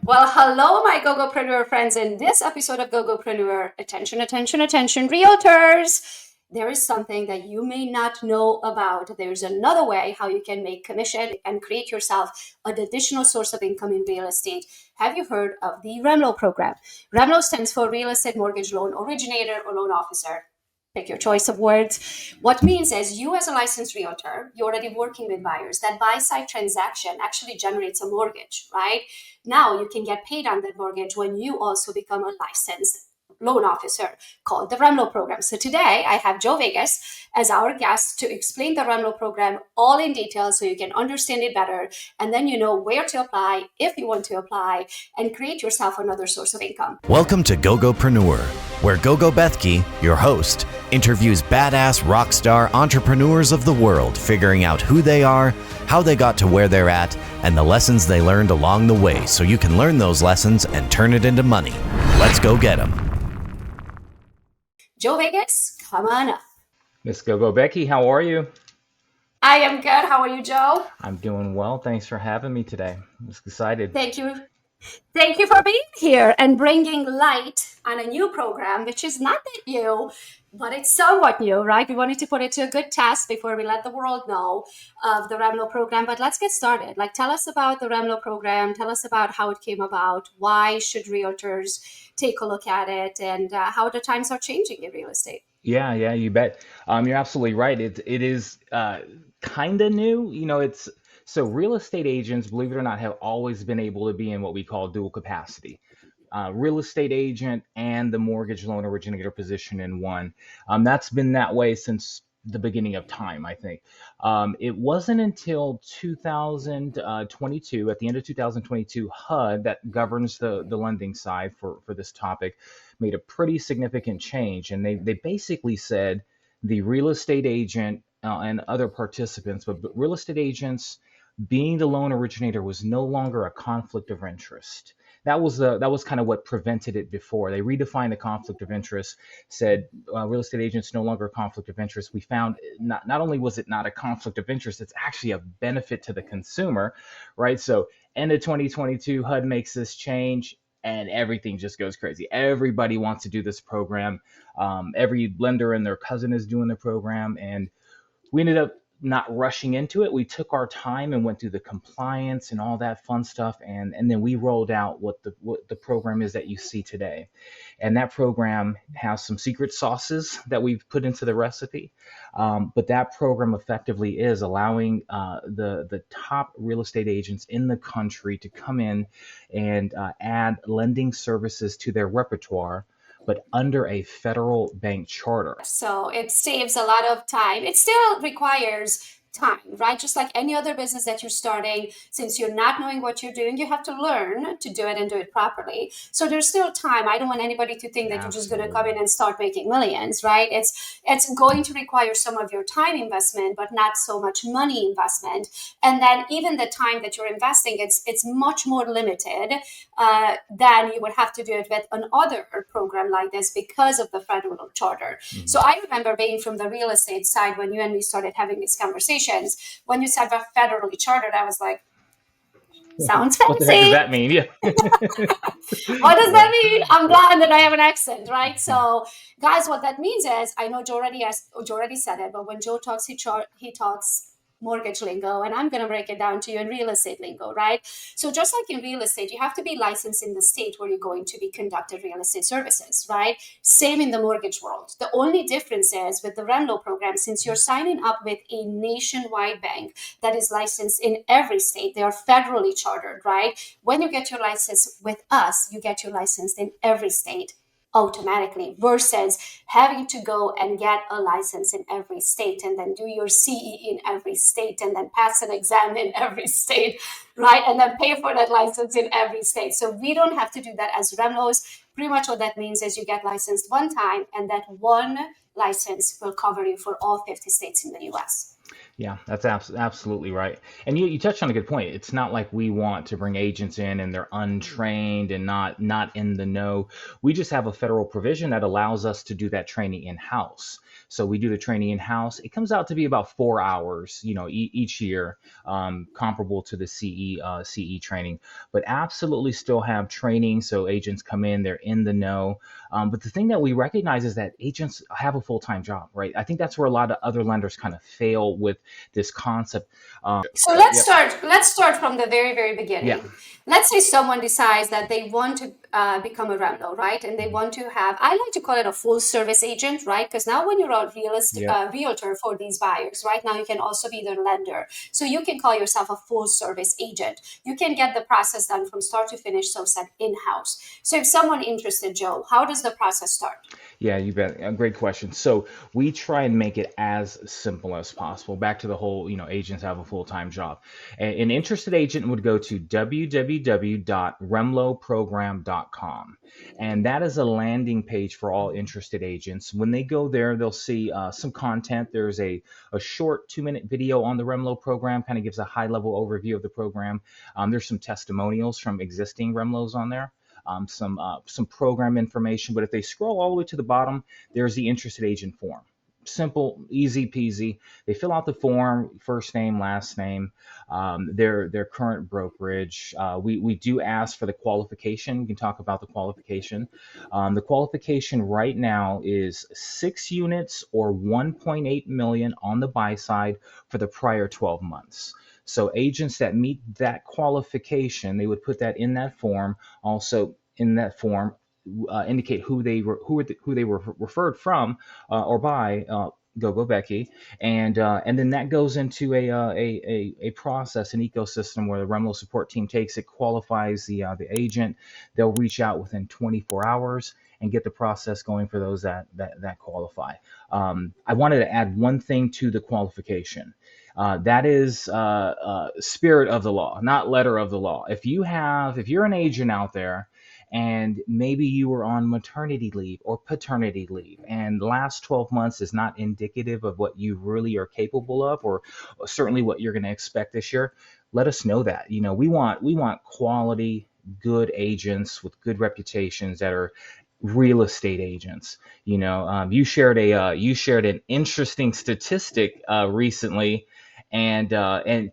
Well, hello, my Gogopreneur friends. In this episode of Gogopreneur, attention, attention, attention, realtors. There is something that you may not know about. There's another way how you can make commission and create yourself an additional source of income in real estate. Have you heard of the REMLO program? REMLO stands for Real Estate Mortgage Loan Originator or Loan Officer. Pick your choice of words. What means is you as a licensed realtor, you're already working with buyers. That buy-side transaction actually generates a mortgage, right? Now you can get paid on that mortgage when you also become a licensed loan officer called the REMLO program. So today I have Joe Vegas as our guest to explain the REMLO program all in detail so you can understand it better. And then you know where to apply if you want to apply and create yourself another source of income. Welcome to Gogopreneur, where Gogo Bethke, your host, interviews badass rock star entrepreneurs of the world, figuring out who they are, how they got to where they're at, and the lessons they learned along the way so you can learn those lessons and turn it into money. Let's go get 'em. Joe Vegas, come on up. Miss Gogo Becky, how are you? I am good. How are you, Joe? I'm doing well. Thanks for having me today. I'm just excited. Thank you. Thank you for being here and bringing light on a new program, which is not that new, but it's somewhat new, right? We wanted to put it to a good test before we let the world know of the REMLO program. But let's get started. Tell us about the REMLO program. Tell us about how it came about. Why should realtors take a look at it, and how the times are changing in real estate? Yeah, you bet. You're absolutely right. It is kind of new. So real estate agents, believe it or not, have always been able to be in what we call dual capacity. Real estate agent and the mortgage loan originator position in one. That's been that way since the beginning of time, I think. It wasn't until 2022, at the end of 2022, HUD, that governs the lending side for this topic, made a pretty significant change. And they basically said the real estate agent and other participants, but real estate agents being the loan originator was no longer a conflict of interest. That was kind of what prevented it before. They redefined the conflict of interest, said real estate agents no longer a conflict of interest. We found not only was it not a conflict of interest, it's actually a benefit to the consumer, right? So end of 2022, HUD makes this change and everything just goes crazy. Everybody wants to do this program. Every lender and their cousin is doing the program, and we ended up not rushing into it. We took our time and went through the compliance and all that fun stuff, and then we rolled out what the program is that you see today. And that program has some secret sauces that we've put into the recipe, but that program effectively is allowing the top real estate agents in the country to come in and add lending services to their repertoire, but under a federal bank charter. So it saves a lot of time. It still requires time, right? Just like any other business that you're starting, since you're not knowing what you're doing, you have to learn to do it and do it properly. So there's still time. I don't want anybody to think that you're just going to come in and start making millions, right? It's going to require some of your time investment, but not so much money investment. And then even the time that you're investing, it's much more limited than you would have to do it with another program like this because of the federal charter. Mm-hmm. So I remember being from the real estate side when you and me started having these conversations. When you said federally chartered, I was like, sounds fancy. What the heck does that mean? Yeah. What does that mean? I'm glad that I have an accent, right? So, guys, what that means is, I know Joe already said it, but when Joe talks, he talks mortgage lingo, and I'm going to break it down to you in real estate lingo, right? So just like in real estate, you have to be licensed in the state where you're going to be conducted real estate services, right? Same in the mortgage world. The only difference is with the REMLO program, since you're signing up with a nationwide bank that is licensed in every state, they are federally chartered, right? When you get your license with us, you get your license in every state automatically, versus having to go and get a license in every state and then do your CE in every state and then pass an exam in every state, right? And then pay for that license in every state. So we don't have to do that as REMLOs. Pretty much what that means is you get licensed one time, and that one license will cover you for all 50 states in the US. Yeah, that's absolutely right. And you touched on a good point. It's not like we want to bring agents in and they're untrained and not in the know. We just have a federal provision that allows us to do that training in house. So we do the training in house. It comes out to be about 4 hours, each year, comparable to the CE training. But absolutely still have training. So agents come in, they're in the know. But the thing that we recognize is that agents have a full time job, right? I think that's where a lot of other lenders kind of fail with this concept. So let's Yep. start. Let's start from the very, very Yeah. beginning. Let's say someone decides that they want to become a REMLO, right? And they Mhm. want to have. I like to call it a full service agent, right? Because now, when you're a Yep. realtor for these buyers, right now you can also be their lender. So you can call yourself a full service agent. You can get the process done from start to finish, so said in house. So if someone interested, Joe, how does the process start? Yeah, you bet. A great question. So we try and make it as simple as possible. Back to the whole, agents have a full-time job. An interested agent would go to www.remloprogram.com. And that is a landing page for all interested agents. When they go there, they'll see some content. There's a short 2-minute video on the Remlo program, kind of gives a high-level overview of the program. There's some testimonials from existing Remlos on there, some program information. But if they scroll all the way to the bottom, there's the interested agent form. Simple, easy peasy. They fill out the form, first name, last name, their current brokerage. We do ask for the qualification. We can talk about the qualification. The qualification right now is 6 units or 1.8 million on the buy side for the prior 12 months. So agents that meet that qualification, they would put that in that form. Also in that form, indicate who they were referred from or by. Gogo Bethke, and then that goes into a process, an ecosystem where the Remlo support team takes it, qualifies the agent. They'll reach out within 24 hours and get the process going for those that qualify. I wanted to add one thing to the qualification. That is spirit of the law, not letter of the law. If you're an agent out there and maybe you were on maternity leave or paternity leave, and the last 12 months is not indicative of what you really are capable of, or certainly what you're going to expect this year, let us know that. We want quality, good agents with good reputations that are real estate agents. You shared an interesting statistic recently, and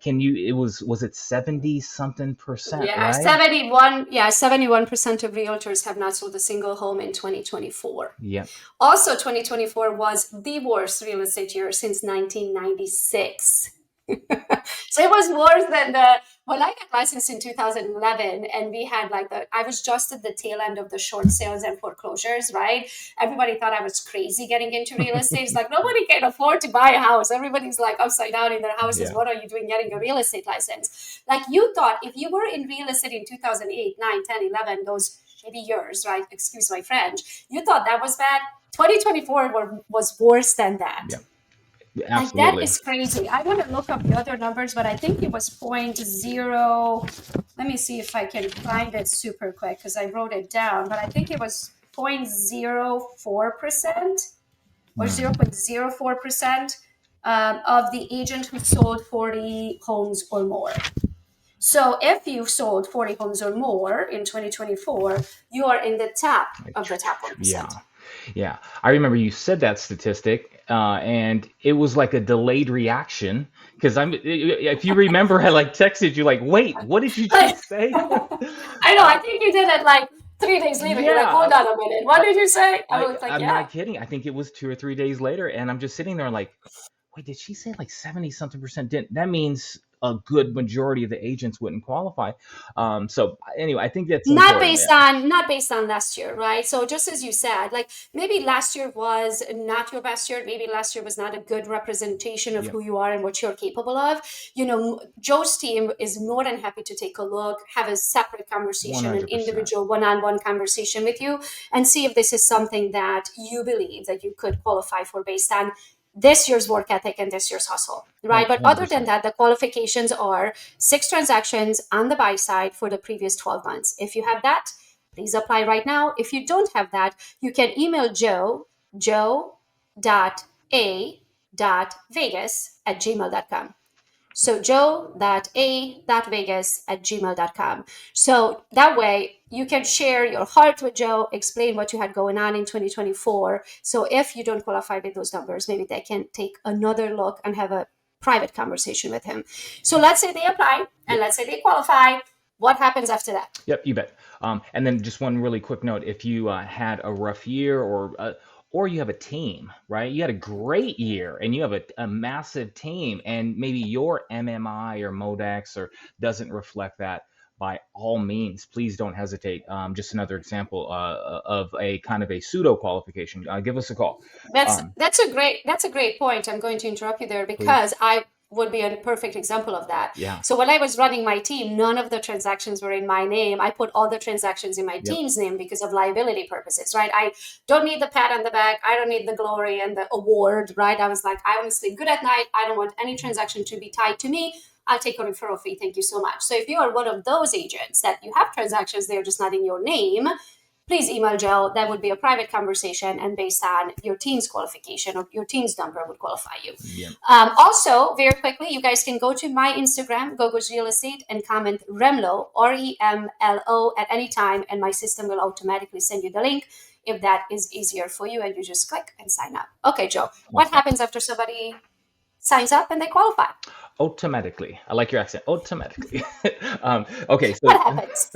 can you it was it 70 something percent, Yeah, right? 71. Yeah, 71% of realtors have not sold a single home in 2024. Yep. Also, 2024 was the worst real estate year since 1996. So it was worse than the when I got licensed in 2011, and we had like I was just at the tail end of the short sales and foreclosures, right? Everybody thought I was crazy getting into real estate. It's like nobody can afford to buy a house. Everybody's like upside down in their houses. Yeah. What are you doing getting a real estate license? Like you thought if you were in real estate in 2008, 9, 10, 11, those shitty years, right? Excuse my French. You thought that was bad. 2024 was worse than that. Yep. Like that Absolutely. is crazy. I want to look up the other numbers, but I think it was point zero. Let me see if I can find it super quick because I wrote it down. But I think it was 0.04% or Mm. 0.04% of the agent who sold 40 homes or more. So if you sold 40 homes or more in 2024, you are in the top of the top Yeah. 1%. Yeah. I remember you said that statistic, and it was like a delayed reaction because if you remember, I like texted you like, wait, what did you just say? I know. I uh, think you did it like 3 days later. You're like, yeah. hold on a minute. What I, did you say? I I was like, I'm yeah. not kidding. I think it was 2 or 3 days later, and I'm just sitting there like, wait, did she say like 70 something percent didn't? That means a good majority of the agents wouldn't qualify. So anyway, I think that's Not important. based Yeah. on not based on last year, right? So just as you said, like maybe last year was not your best year. Maybe last year was not a good representation of Yep. who you are and what you're capable of. Joe's team is more than happy to take a look, have a separate conversation, an 100%. individual one-on-one conversation with you, and see if this is something that you believe that you could qualify for based on this year's work ethic and this year's hustle, right? But other than 100%. that, the qualifications are 6 transactions on the buy side for the previous 12 months. If you have that, please apply right now. If you don't have that, you can email Joe, joe.a joe.vegas@gmail.com. So joe.a.vegas@gmail.com. So that way you can share your heart with Joe, explain what you had going on in 2024. So if you don't qualify with those numbers, maybe they can take another look and have a private conversation with him. So let's say they apply and let's say they qualify. What happens after that? Yep, you bet. And then just one really quick note: if you had a rough year, or you have a team, right? You had a great year, and you have a massive team, and maybe your MMI or Modex or doesn't reflect that. By all means, please don't hesitate. Just another example of a kind of a pseudo qualification. Give us a call. That's a great point. I'm going to interrupt you there because Please. I would be a perfect example of that. Yeah. So when I was running my team, none of the transactions were in my name. I put all the transactions in my Yep. team's name because of liability purposes, right? I don't need the pat on the back. I don't need the glory and the award, right? I was like, I want to sleep good at night. I don't want any transaction to be tied to me. I'll take a referral fee. Thank you so much. So if you are one of those agents that you have transactions, they're just not in your name, please email Joe. That would be a private conversation, and based on your team's qualification or your team's number would qualify you. Yep. Also, very quickly, you guys can go to my Instagram, Gogo's Real Estate, and comment REMLO, REMLO, at any time, and my system will automatically send you the link if that is easier for you, and you just click and sign up. Okay, Joe, what Awesome. happens after somebody signs up and they qualify? Automatically. I like your accent. Automatically. Okay, What happens?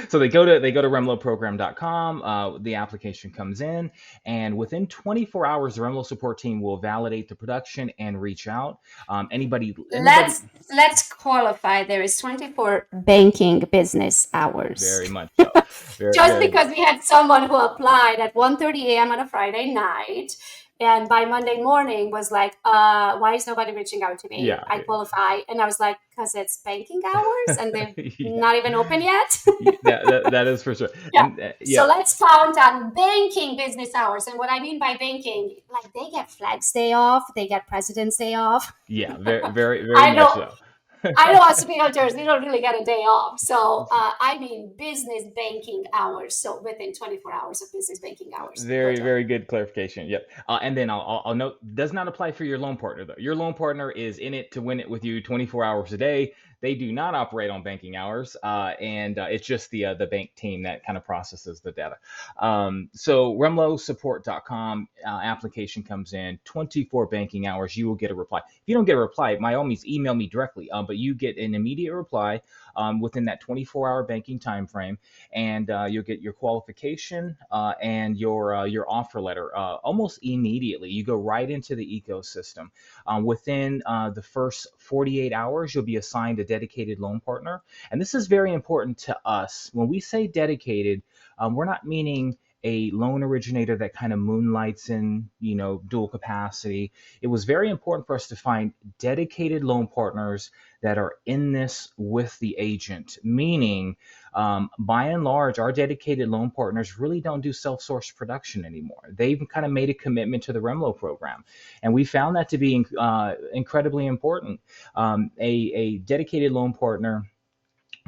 so they go to remloprogram.com. The application comes in, and within 24 hours, the Remlo support team will validate the production and reach out. Anybody. Let's qualify. There is 24 banking business hours. Very much so. Just because we had someone who applied at 1:30 a.m. on a Friday night, and by Monday morning was like, why is nobody reaching out to me? Yeah. I qualify. And I was like, because it's banking hours and they're Yeah. not even open yet. that is for sure. Yeah. And, So let's count on banking business hours. And what I mean by banking, like they get Flags Day off, they get President's Day off. Yeah, very I know. much so. I know us realtors, we don't really get a day off. So I mean business banking hours. So within 24 hours of business banking hours. Very good clarification. Yep. And then I'll note, does not apply for your loan partner though. Your loan partner is in it to win it with you 24 hours a day. They do not operate on banking hours, and it's just the bank team that kind of processes the data. So remlosupport.com application comes in 24 banking hours. You will get a reply. If you don't get a reply, by all means, email me directly. But you get an immediate reply within that 24-hour banking time frame, and you'll get your qualification and your offer letter almost immediately. You go right into the ecosystem. Within the first 48 hours, you'll be assigned a dedicated loan partner. And this is very important to us. When we say dedicated, we're not meaning a loan originator that kind of moonlights in, dual capacity. It was very important for us to find dedicated loan partners that are in this with the agent, meaning by and large, our dedicated loan partners really don't do self-source production anymore. They've kind of made a commitment to the REMLO program. And we found that to be incredibly important. A dedicated loan partner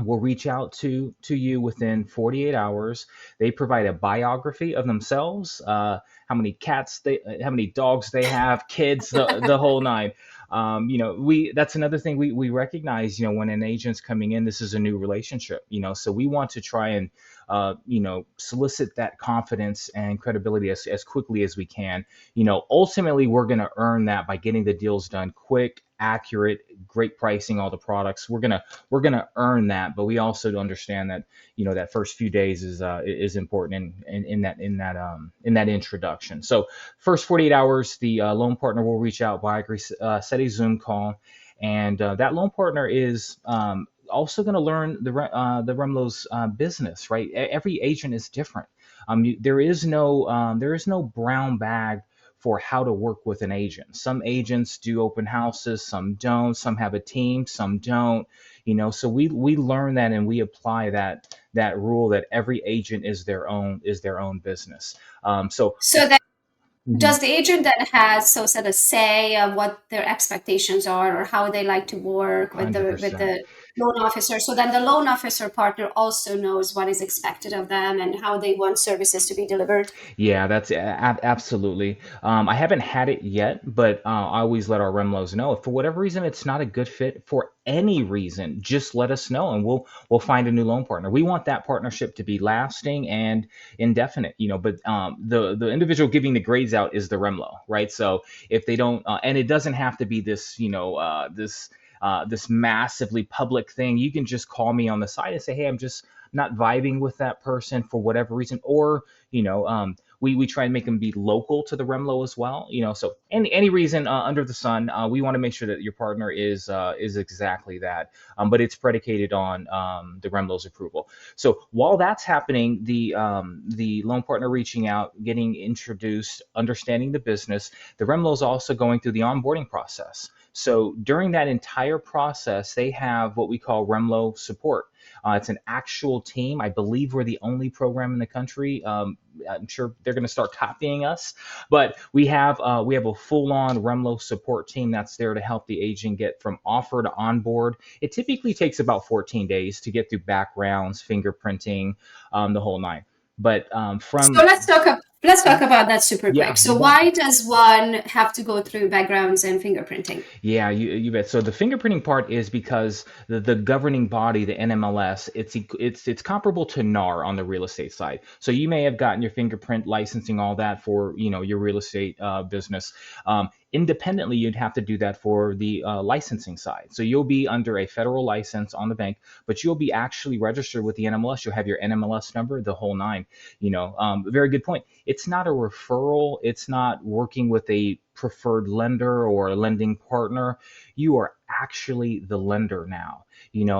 will reach out to you within 48 hours. They provide a biography of themselves, how many how many dogs they have, kids, the whole nine. That's another thing we recognize, when an agent's coming in, this is a new relationship, so we want to try and, solicit that confidence and credibility as quickly as we can. Ultimately, we're going to earn that by getting the deals done quick, accurate, great pricing, all the products. We're gonna earn that, but we also understand that that first few days is important in that introduction. So first 48 hours, the loan partner will reach out by set a Zoom call, and that loan partner is also going to learn the REMLO's business. Right, every agent is different. There is no brown bag for how to work with an agent. Some agents do open houses, some don't. Some have a team, some don't. So we learn that, and we apply that rule that every agent is their own business. So that does the agent then has sort of say of what their expectations are or how they like to work with 100%. loan officer. So then the loan officer partner also knows what is expected of them and how they want services to be delivered. Yeah, that's absolutely. I haven't had it yet, but I always let our Remlos know if for whatever reason it's not a good fit for any reason, just let us know and we'll find a new loan partner. We want that partnership to be lasting and indefinite, But the individual giving the grades out is the Remlo, right? So if they don't, and it doesn't have to be this, this massively public thing. You can just call me on the side and say, hey, I'm just not vibing with that person for whatever reason, or we try and make them be local to the Remlo as well. So any reason under the sun, we want to make sure that your partner is exactly that. But it's predicated on the Remlo's approval. So while that's happening, the loan partner reaching out, getting introduced, understanding the business, the Remlo is also going through the onboarding process. So during that entire process, they have what we call Remlo support. It's an actual team. I believe we're the only program in the country. I'm sure they're going to start copying us, but we have a full-on Remlo support team that's there to help the agent get from offer to onboard. It typically takes about 14 days to get through backgrounds, fingerprinting, the whole nine. But So let's talk about that super quick. yeah, So you bet. why does one have to go through backgrounds and fingerprinting? Yeah, you bet. So the fingerprinting part is because the governing body, the NMLS, it's comparable to NAR on the real estate side. So you may have gotten your fingerprint licensing, all that for your real estate business. Independently, you'd have to do that for the licensing side. So you'll be under a federal license on the bank, but you'll be actually registered with the NMLS. You'll have your NMLS number, the whole nine. Very good point. It's not a referral. It's not working with a preferred lender or a lending partner. You are actually the lender now,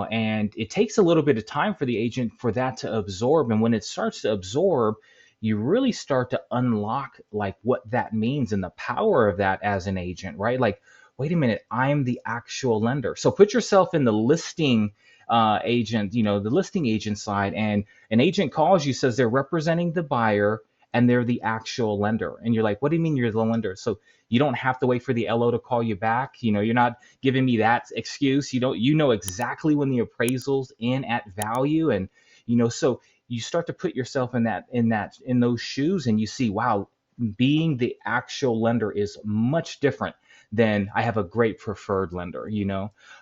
and it takes a little bit of time for the agent for that to absorb. And when it starts to absorb, you really start to unlock like what that means and the power of that as an agent, right? Like, wait a minute, I'm the actual lender. So put yourself in the listing agent, the listing agent side, and an agent calls you, says they're representing the buyer and they're the actual lender. And you're like, what do you mean you're the lender? So you don't have to wait for the LO to call you back. You're not giving me that excuse. You know exactly when the appraisal's in at value. And, so you start to put yourself in those shoes and you see, wow, being the actual lender is much different than I have a great preferred lender.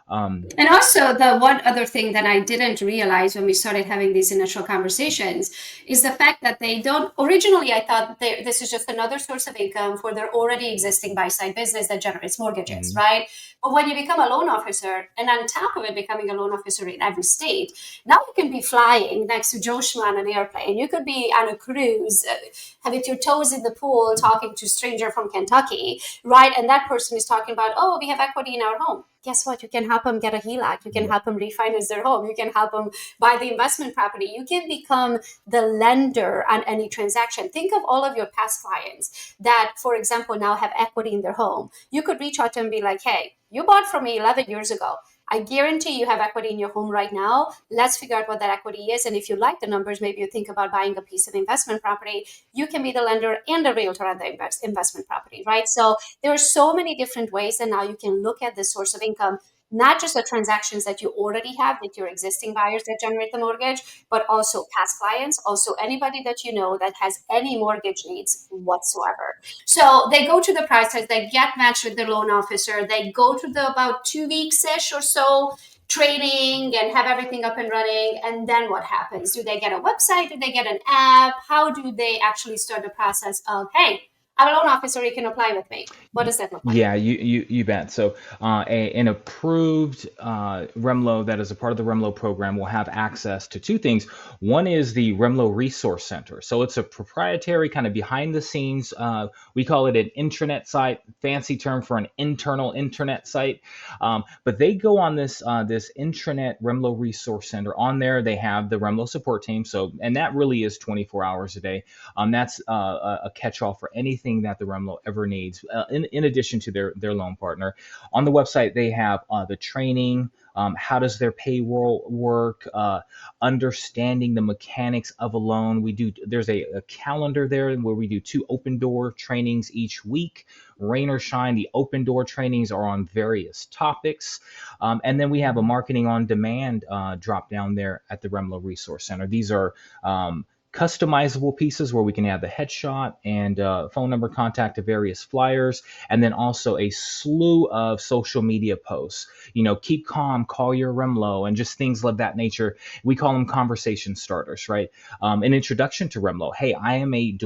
And also, the one other thing that I didn't realize when we started having these initial conversations is the fact that they don't. Originally, I thought this is just another source of income for their already existing buy side business that generates mortgages, Mhm. right? But when you become a loan officer, and on top of it, becoming a loan officer in every state, now you can be flying next to Joe Schmo on an airplane. You could be on a cruise, having your toes in the pool, talking to a stranger from Kentucky, right? And that person is talking about, oh, we have equity in our home. Guess what? You can help them get a HELOC. You can Yep. help them refinance their home. You can help them buy the investment property. You can become the lender on any transaction. Think of all of your past clients that, for example, now have equity in their home. You could reach out to them and be like, hey, you bought from me 11 years ago. I guarantee you have equity in your home right now. Let's figure out what that equity is. And if you like the numbers, maybe you think about buying a piece of investment property. You can be the lender and the realtor on the investment property, right? So there are so many different ways. And now you can look at this source of income, not just the transactions that you already have with your existing buyers that generate the mortgage, but also past clients, also anybody that you know that has any mortgage needs whatsoever. So they go to the process, they get matched with the loan officer, they go through the about 2 weeks-ish or so training and have everything up and running. And then what happens? Do they get a website? Do they get an app? How do they actually start the process of, hey, I'm a loan officer, you can apply with me? What does that look like? Yeah, you bet. So, an approved REMLO that is a part of the REMLO program will have access to two things. One is the REMLO Resource Center. So it's a proprietary kind of behind the scenes. We call it an intranet site, fancy term for an internal internet site. But they go on this intranet REMLO Resource Center. On there, they have the REMLO support team. So, and that really is 24 hours a day. That's a catch-all for anything anything that the REMLO ever needs, in addition to their loan partner. On the website, they have the training. How does their payroll work? Understanding the mechanics of a loan. There's a calendar there where we do 2 open door trainings each week. Rain or shine, the open door trainings are on various topics. And then we have a marketing on demand drop down there at the REMLO Resource Center. These are customizable pieces where we can add the headshot and phone number contact to various flyers, and then also a slew of social media posts. Keep calm, call your REMLO, and just things of that nature. We call them conversation starters, right? An introduction to REMLO. Hey, I am a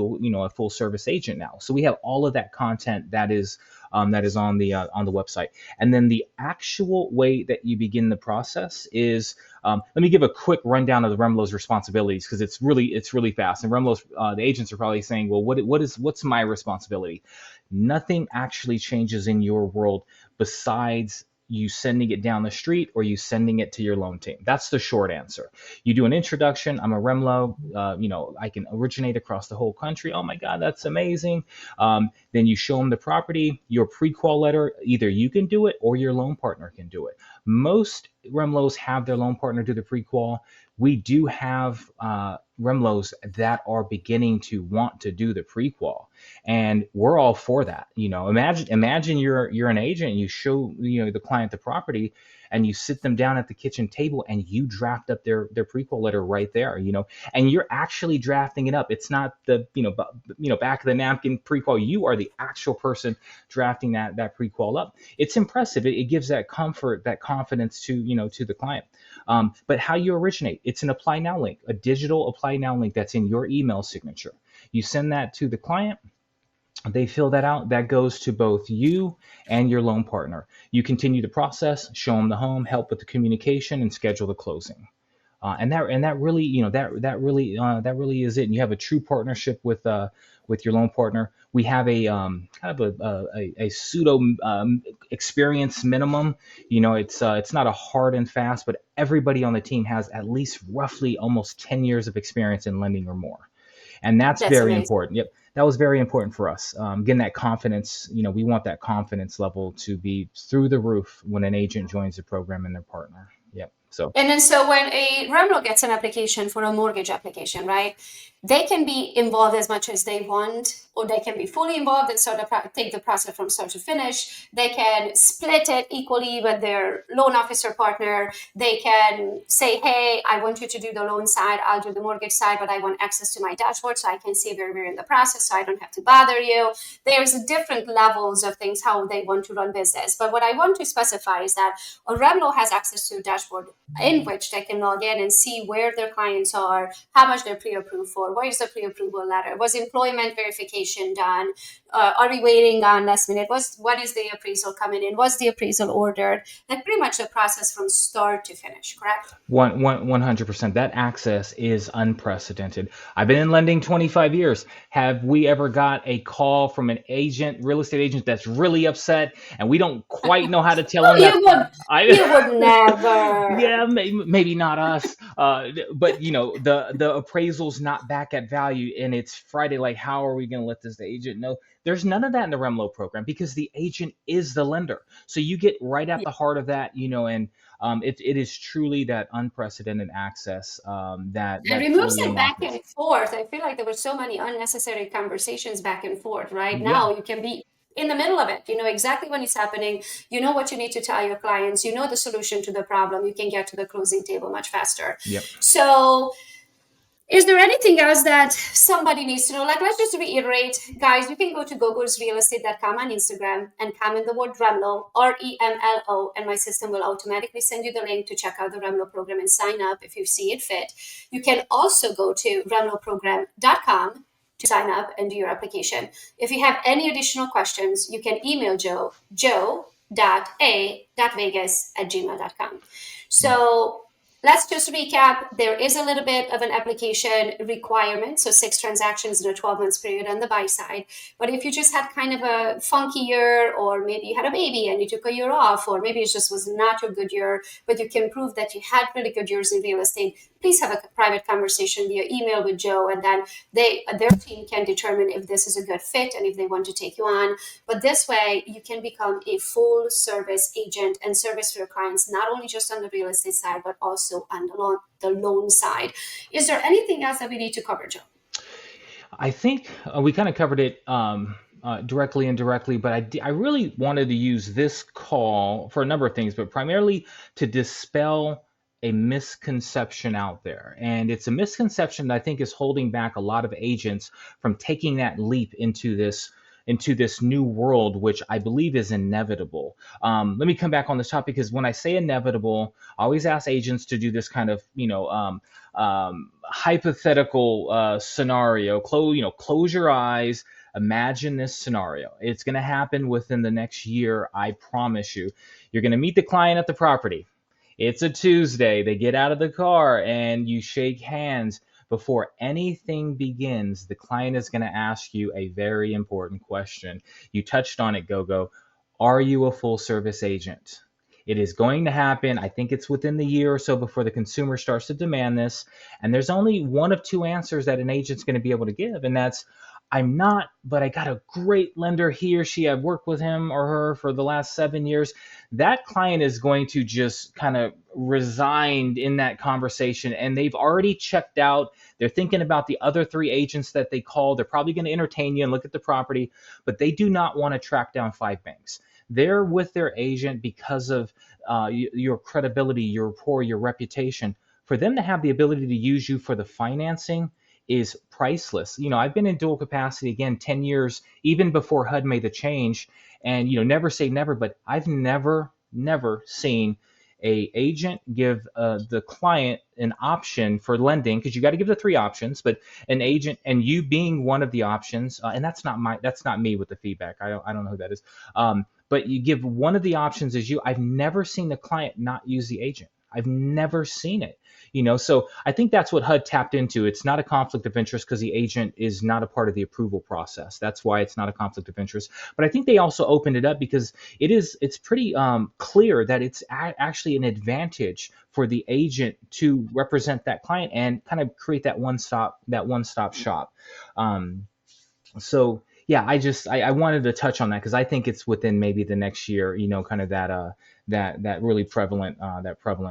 full service agent now. So we have all of that content that is on the website. And then the actual way that you begin the process is, let me give a quick rundown of the REMLO's responsibilities, because it's really fast. And REMLO's the agents are probably saying, well, what's my responsibility? Nothing actually changes in your world besides you sending it down the street or you sending it to your loan team. That's the short answer. You do an introduction. I'm a REMLO. I can originate across the whole country. Oh my God, that's amazing. Then you show them the property, your pre-qual letter. Either you can do it or your loan partner can do it. Most REMLOs have their loan partner do the pre-qual. We do have REMLOs that are beginning to want to do the pre-qual, and we're all for that. Imagine you're an agent and you show the client the property, and you sit them down at the kitchen table and you draft up their pre-qual letter right there. And you're actually drafting it up. It's not the back of the napkin pre-qual. You are the actual person drafting that pre-qual up. It's impressive. It gives that comfort, that confidence to the client. But how you originate, it's an apply now link, a digital apply now link that's in your email signature. You send that to the client. They fill that out. That goes to both you and your loan partner. You continue the process, show them the home, help with the communication, and schedule the closing. And that really is it. And you have a true partnership with your loan partner. We have a kind of a pseudo experience minimum. It's not a hard and fast, but everybody on the team has at least roughly almost 10 years of experience in lending or more. And that's very amazing. important. Yep. That was very important for us. Getting that confidence, we want that confidence level to be through the roof when an agent joins the program and their partner. Yep. So when a REMLO gets an application for a mortgage application, right, they can be involved as much as they want, or they can be fully involved and take the process from start to finish. They can split it equally with their loan officer partner. They can say, hey, I want you to do the loan side, I'll do the mortgage side, but I want access to my dashboard so I can see where we're in the process, so I don't have to bother you. There's different levels of things, how they want to run business. But what I want to specify is that a REMLO has access to a dashboard in which they can log in and see where their clients are, how much they're pre-approved for, where is the pre-approval letter, was employment verification done, are we waiting on last minute, what is the appraisal coming in, was the appraisal ordered, like pretty much the process from start to finish, correct? 100%. That access is unprecedented. I've been in lending 25 years. Have we ever got a call from an real estate agent that's really upset, and we don't quite know how to tell them that? You would never. Yeah, maybe not us. But the appraisal's not back at value, and it's Friday. Like, how are we going to let this agent know? There's none of that in the REMLO program because the agent is the lender. So you get right at the heart of that, and it is truly that unprecedented access that removes really it back and forth. I feel like there were so many unnecessary conversations back and forth. Right now, you can be in the middle of it. You know exactly when it's happening. You know what you need to tell your clients. You know the solution to the problem. You can get to the closing table much faster. Yep. So is there anything else that somebody needs to know? Like, let's just reiterate, guys, you can go to gogosrealestate.com on Instagram and comment the word REMLO, REMLO, and my system will automatically send you the link to check out the REMLO program and sign up if you see it fit. You can also go to remloprogram.com to sign up and do your application. If you have any additional questions, you can email joe.a.vegas@gmail.com. So let's just recap. There is a little bit of an application requirement. So 6 transactions in a 12 months period on the buy side. But if you just had kind of a funky year, or maybe you had a baby and you took a year off, or maybe it just was not a good year, but you can prove that you had really good years in real estate, please have a private conversation via email with Joe. And then their team can determine if this is a good fit and if they want to take you on. But this way, you can become a full service agent and service for your clients, not only just on the real estate side, but also on the loan side. Is there anything else that we need to cover, Joe? I think we kind of covered it directly and indirectly, but I really wanted to use this call for a number of things, but primarily to dispel a misconception out there. And it's a misconception that I think is holding back a lot of agents from taking that leap into this new world, which I believe is inevitable. Let me come back on this topic, because when I say inevitable, I always ask agents to do this kind of, hypothetical scenario. Close your eyes. Imagine this scenario. It's going to happen within the next year. I promise you. You're going to meet the client at the property. It's a Tuesday. They get out of the car and you shake hands. Before anything begins, the client is going to ask you a very important question. You touched on it, Gogo. Are you a full service agent? It is going to happen. I think it's within the year or so before the consumer starts to demand this. And there's only one of two answers that an agent's going to be able to give. And that's, I'm not, but I got a great lender. He or she, I've worked with him or her for the last 7 years. That client is going to just kind of resigned in that conversation, and they've already checked out. They're thinking about the other 3 agents that they call. They're probably going to entertain you and look at the property, but they do not want to track down 5 banks. They're with their agent because of your credibility, your rapport, your reputation. For them to have the ability to use you for the financing is priceless. I've been in dual capacity, again, 10 years, even before HUD made the change. And, never say never, but I've never seen a agent give the client an option for lending, because you got to give the 3 options, but an agent and you being one of the options, and that's not me with the feedback. I don't know who that is. But you give one of the options as you. I've never seen the client not use the agent. I've never seen it. So I think that's what HUD tapped into. It's not a conflict of interest because the agent is not a part of the approval process. That's why it's not a conflict of interest. But I think they also opened it up because it's pretty clear that it's actually an advantage for the agent to represent that client and kind of create that one-stop shop. So yeah, I wanted to touch on that because I think it's within maybe the next year, kind of that really prevalent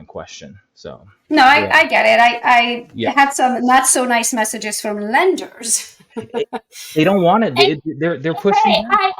question. So No, I get it. I yeah, had some not so nice messages from lenders. they don't want it. They're pushing back.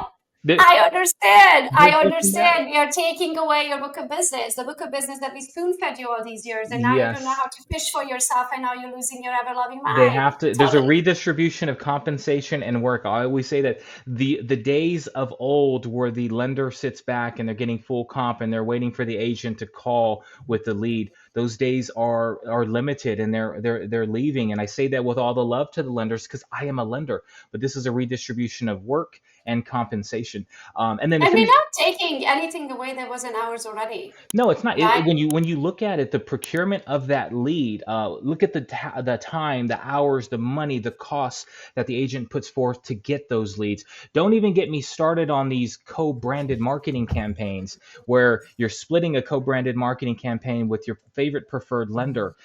I understand. They're I pushing back. understand. You're taking away your book of business, the book of business that we spoon fed you all these years, and now you don't know Yes. how to fish for yourself, and now you're losing your ever loving They mind. have to. There's a Totally. redistribution of compensation and work. I always say that the days of old where the lender sits back and they're getting full comp and they're waiting for the agent to call with the lead, those days are limited, and they're leaving. And I say that with all the love to the lenders because I am a lender, but this is a redistribution of work and compensation. And then to And we're finish. not taking anything away that was in ours already. No, it's not. Right? When you look at it, the procurement of that lead, look at the time, the hours, the money, the costs that the agent puts forth to get those leads. Don't even get me started on these co-branded marketing campaigns where you're splitting a co-branded marketing campaign with your favorite preferred lender.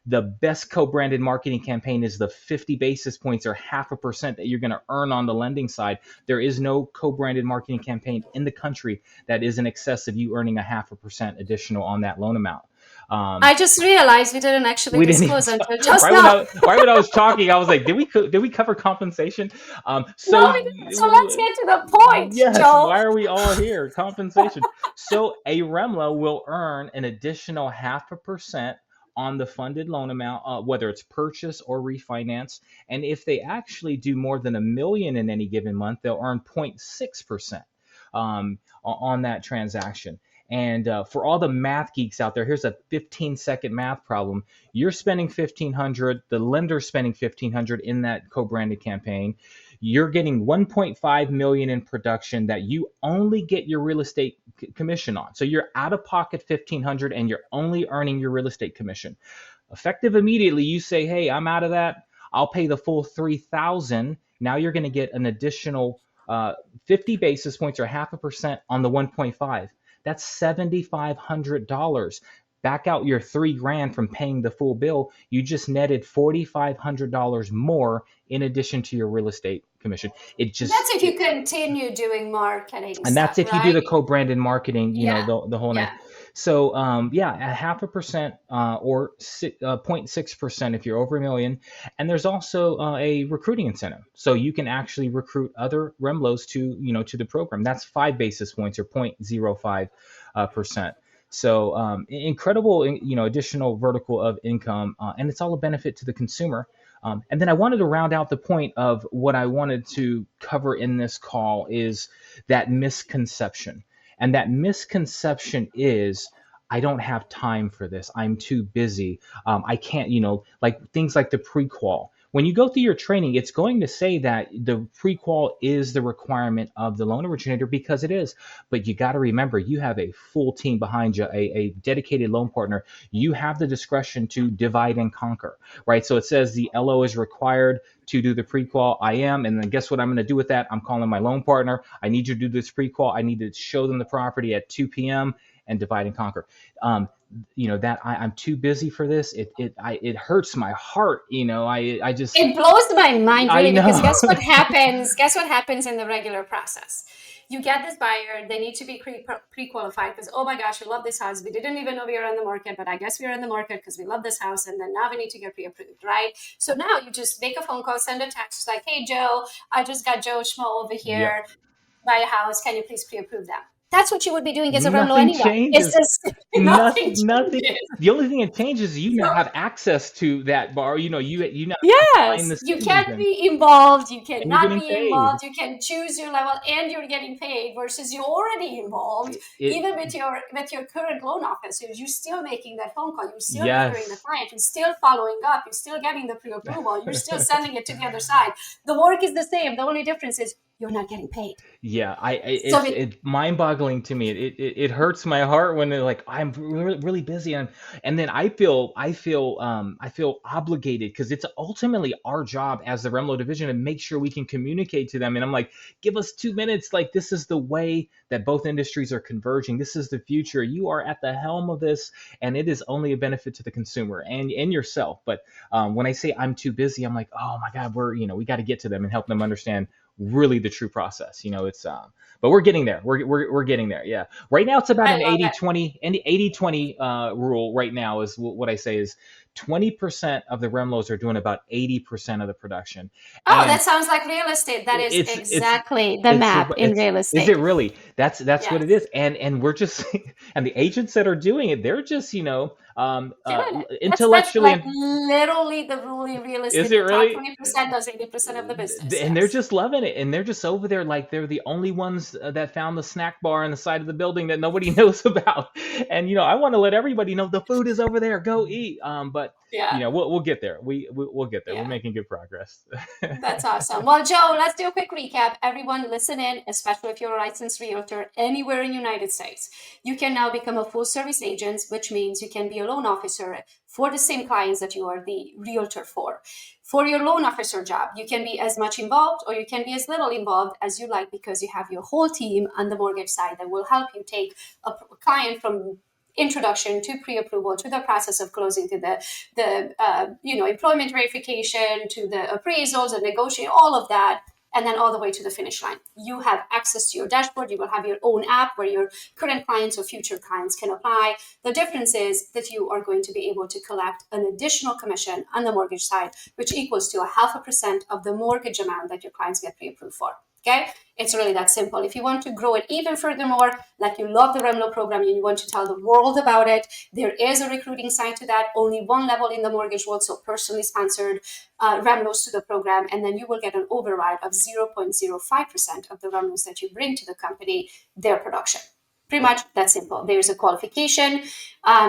The best co-branded marketing campaign is the 50 basis points or 0.5% that you're going to earn on the lending side. There is no co-branded marketing campaign in the country that is in excess of you earning 0.5% additional on that loan amount. I just realized we didn't actually We didn't even disclose until just right now. when I was talking, I was like, did we cover compensation? No, we didn't. So let's get to the point, Yes, Joe. why are we all here? Compensation. So a REMLO will earn an additional 0.5% on the funded loan amount, whether it's purchase or refinance. And if they actually do more than $1 million in any given month, they'll earn 0.6% on that transaction. And for all the math geeks out there, here's a 15-second math problem. You're spending $1,500, the lender's spending $1,500 in that co-branded campaign. You're getting $1.5 million in production that you only get your real estate commission on. So you're out of pocket $1,500 and you're only earning your real estate commission. Effective immediately, you say, hey, I'm out of that. I'll pay the full $3,000. Now you're going to get an additional 50 basis points or 0.5% on the 1.5. That's $7,500. Back out your $3,000 from paying the full bill. You just netted $4,500 more in addition to your real estate commission. That's if you continue doing marketing And that's stuff, if you do right? the co-branded marketing, Yeah. the whole nine. Yeah. So yeah, a 0.5% or 0.6% if you're over $1 million. And there's also a recruiting incentive, so you can actually recruit other REMLOs to the program. That's 5 basis points or 0.05%. So incredible, additional vertical of income, and it's all a benefit to the consumer. And then I wanted to round out the point of what I wanted to cover in this call is that misconception. And that misconception is, I don't have time for this. I'm too busy. I can't, like things like the pre-qual. When you go through your training, it's going to say that the pre-qual is the requirement of the loan originator, because it is. But you got to remember, you have a full team behind you, a dedicated loan partner. You have the discretion to divide and conquer, right? So it says the LO is required to do the pre-qual. I am. And then guess what I'm going to do with that? I'm calling my loan partner. I need you to do this pre-qual. I need to show them the property at 2 p.m. and divide and conquer. That I'm too busy for this. It hurts my heart. I just, It blows my mind, I really, because know. guess what happens? Guess what happens in the regular process? You get this buyer, they need to be pre-qualified because, oh my gosh, we love this house. We didn't even know we were on the market, but I guess we are in the market because we love this house. And then now we need to get pre-approved, right? So now you just make a phone call, send a text like, hey, Joe, I just got Joe Schmo over Yep. here, buy a house. Can you please pre-approve them? That's what you would be doing as a REMLO Nothing anyway. It's changes. just nothing Nothing. changes. The only thing that changes is you now So, have access to that bar. You now behind yes, the you scenes, can't be involved. You and you're cannot getting be paid. involved. You can choose your level, and you're getting paid. Versus you're already involved, even with your current loan officer. You're still making that phone call. You're still reviewing the Yes. client. You're still following up. You're still getting the pre-approval. You're still sending it to the other side. The work is the same. The only difference is you're not getting paid. Yeah, So it's mind-boggling to me. It hurts my heart when they're like, I'm really busy, and then I feel obligated, because it's ultimately our job as the REMLO division to make sure we can communicate to them. And I'm like, give us 2 minutes. Like, this is the way that both industries are converging. This is the future. You are at the helm of this, and it is only a benefit to the consumer and yourself. But when I say I'm too busy, I'm like, oh my God, we got to get to them and help them understand really the true process. It's but we're getting there. We're getting there. Yeah. Right now it's about I an love it. 80-20, and the 80-20 rule right now is what I say is 20% of the REMLOs are doing about 80% of the production. Oh, And that sounds like real estate. That is it's exactly the it's map in real is it estate. really? That's what Yes. it is. And we're just and the agents that are doing it, they're just Killing it. That's intellectually, like and literally the rule in real is estate. it The top really? 20% does 80% of the business. And they're Yes. just loving it, and they're just over there like they're the only ones that found the snack bar on the side of the building that nobody knows about. And I want to let everybody know the food is over there, go eat. But Yeah. we'll get there. We'll get there. We're Yeah. making good progress. That's awesome. Well, Joe, let's do a quick recap. Everyone listen in, especially if you're a licensed realtor anywhere in the United States. You can now become a full service agent, which means you can be a loan officer for the same clients that you are the realtor for. For your loan officer job, you can be as much involved or you can be as little involved as you like, because you have your whole team on the mortgage side that will help you take a client from introduction to pre-approval, to the process of closing, to the employment verification, to the appraisals and negotiating, all of that, and then all the way to the finish line. You have access to your dashboard. You will have your own app where your current clients or future clients can apply. The difference is that you are going to be able to collect an additional commission on the mortgage side, which equals to 0.5% of the mortgage amount that your clients get pre-approved for. Okay, it's really that simple. If you want to grow it even furthermore, like you love the REMLO program and you want to tell the world about it, there is a recruiting side to that. Only one level in the mortgage world, so personally sponsored REMLOs to the program, and then you will get an override of 0.05% of the REMLOs that you bring to the company, their production. Pretty much that simple. There's a qualification,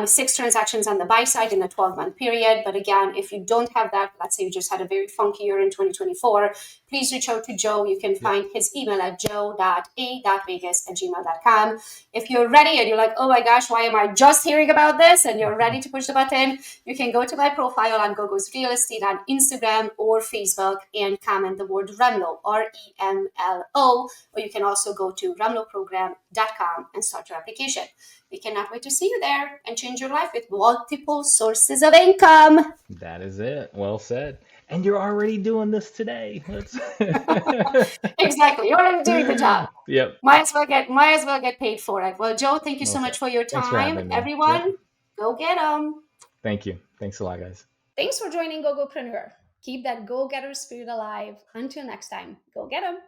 6 transactions on the buy side in a 12-month period. But again, if you don't have that, let's say you just had a very funky year in 2024, please reach out to Joe. You can find his email at joe.a.vegas@gmail.com. If you're ready and you're like, oh my gosh, why am I just hearing about this? And you're ready to push the button, you can go to my profile on Gogo's Real Estate on Instagram or Facebook and comment the word REMLO, REMLO, or you can also go to remloprogram.com and start your application. We cannot wait to see you there and change your life with multiple sources of income. That is it. Well said. And you're already doing this today. Exactly. You're already doing the job. Yep. Might as well get paid for it. Well, Joe, thank you Well so said. much for your Thanks for time. having me. Everyone, Yep. go get them. Thank you. Thanks a lot, guys. Thanks for joining Gogopreneur. Keep that go-getter spirit alive. Until next time, go get them.